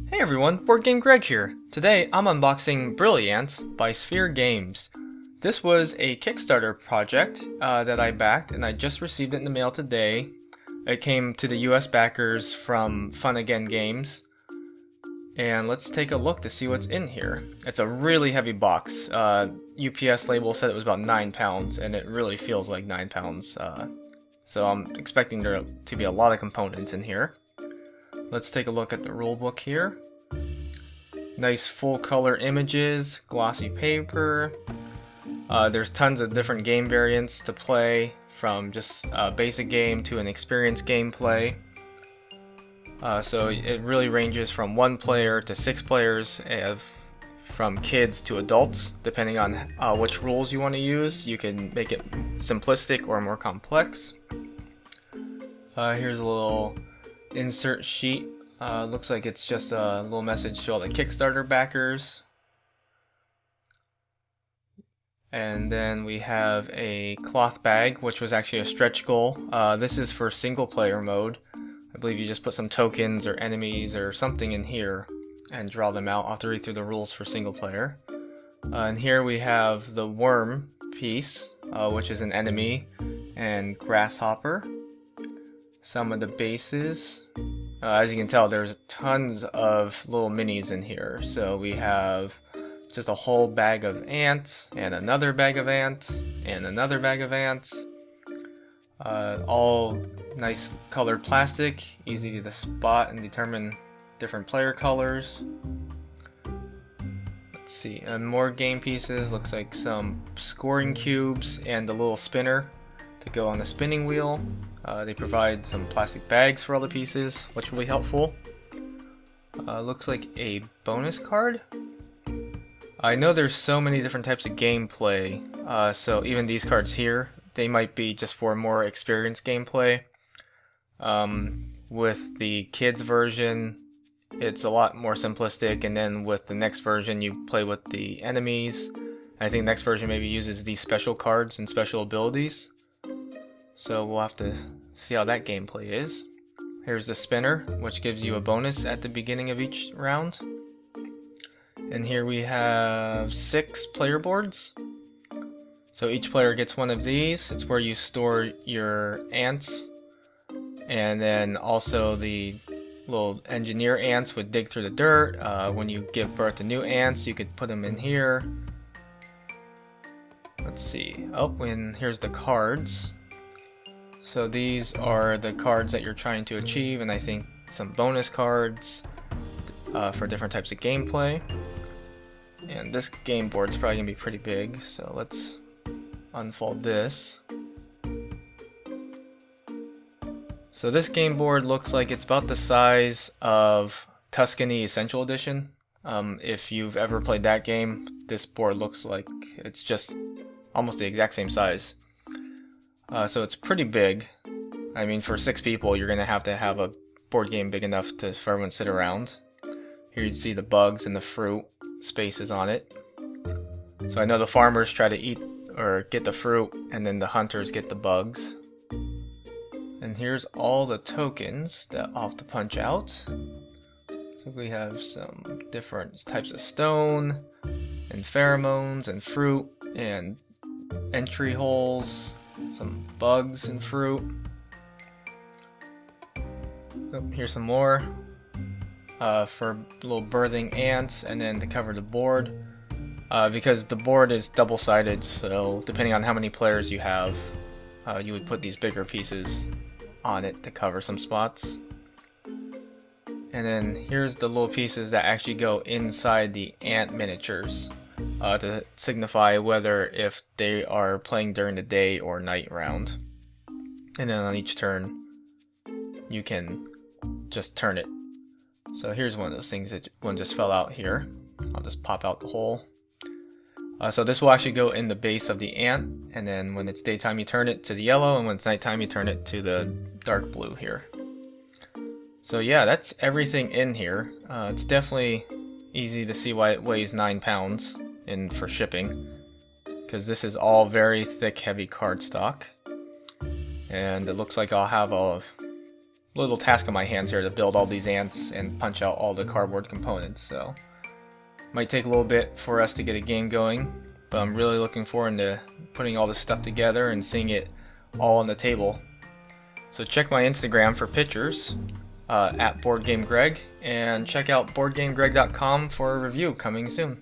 Hey everyone, Board Game Greg here. Today I'm unboxing BrilliAnts by Sphere Games. This was a Kickstarter project that I backed and I just received it in the mail today. It came to the US backers from Fun Again Games. And let's take a look to see what's in here. It's a really heavy box. UPS label said it was about 9 pounds and it really feels like 9 pounds. So I'm expecting there to be a lot of components in here. Let's take a look at the rulebook here. Nice full color images, glossy paper. There's tons of different game variants to play, from just a basic game to an experienced gameplay. So it really ranges from 1 player to 6 players, from kids to adults, depending on which rules you want to use. You can make it simplistic or more complex. Here's a little insert sheet. Looks like it's just a little message to all the Kickstarter backers. And then we have a cloth bag, which was actually a stretch goal. This is for single player mode. I believe you just put some tokens or enemies or something in here and draw them out. I'll have to read through the rules for single player. And here we have the worm piece, which is an enemy, and grasshopper. Some of the bases. As you can tell, there's tons of little minis in here. So we have just a whole bag of ants, and another bag of ants, and another bag of ants. All nice colored plastic, easy to spot and determine different player colors. Let's see, and more game pieces. Looks like some scoring cubes and the little spinner to go on the spinning wheel. They provide some plastic bags for all the pieces, which will be helpful. Looks like a bonus card. I know there's so many different types of gameplay, so even these cards here, they might be just for more experienced gameplay. With the kids version, it's a lot more simplistic, and then with the next version, you play with the enemies. I think the next version maybe uses these special cards and special abilities. So we'll have to see how that gameplay is. Here's the spinner, which gives you a bonus at the beginning of each round. And here we have 6 player boards. So each player gets one of these. It's where you store your ants. And then also the little engineer ants would dig through the dirt. When you give birth to new ants, you could put them in here. Let's see. Oh, and here's the cards. So these are the cards that you're trying to achieve, and I think some bonus cards for different types of gameplay. And this game board's probably going to be pretty big, so let's unfold this. So this game board looks like it's about the size of Tuscany Essential Edition. If you've ever played that game, this board looks like it's just almost the exact same size. So it's pretty big. I mean, for 6 people, you're going to have a board game big enough for everyone to sit around. Here you see the bugs and the fruit spaces on it. So I know the farmers try to eat or get the fruit, and then the hunters get the bugs. And here's all the tokens that I'll have to punch out. So we have some different types of stone, and pheromones, and fruit, and entry holes. Some bugs and fruit. Oh, here's some more for little birthing ants, and then to cover the board. Because the board is double-sided, so depending on how many players you have, you would put these bigger pieces on it to cover some spots. And then here's the little pieces that actually go inside the ant miniatures. To signify whether if they are playing during the day or night round. And then on each turn, you can just turn it. So here's one of those things that one just fell out here. I'll just pop out the hole. So this will actually go in the base of the ant, and then when it's daytime you turn it to the yellow, and when it's nighttime you turn it to the dark blue here. So yeah, that's everything in here. It's definitely easy to see why it weighs 9 pounds. For shipping, because this is all very thick, heavy cardstock, and it looks like I'll have little task on my hands here to build all these ants and punch out all the cardboard components, so might take a little bit for us to get a game going, but I'm really looking forward to putting all this stuff together and seeing it all on the table. So check my Instagram for pictures at BoardGameGreg, and check out BoardGameGreg.com for a review coming soon.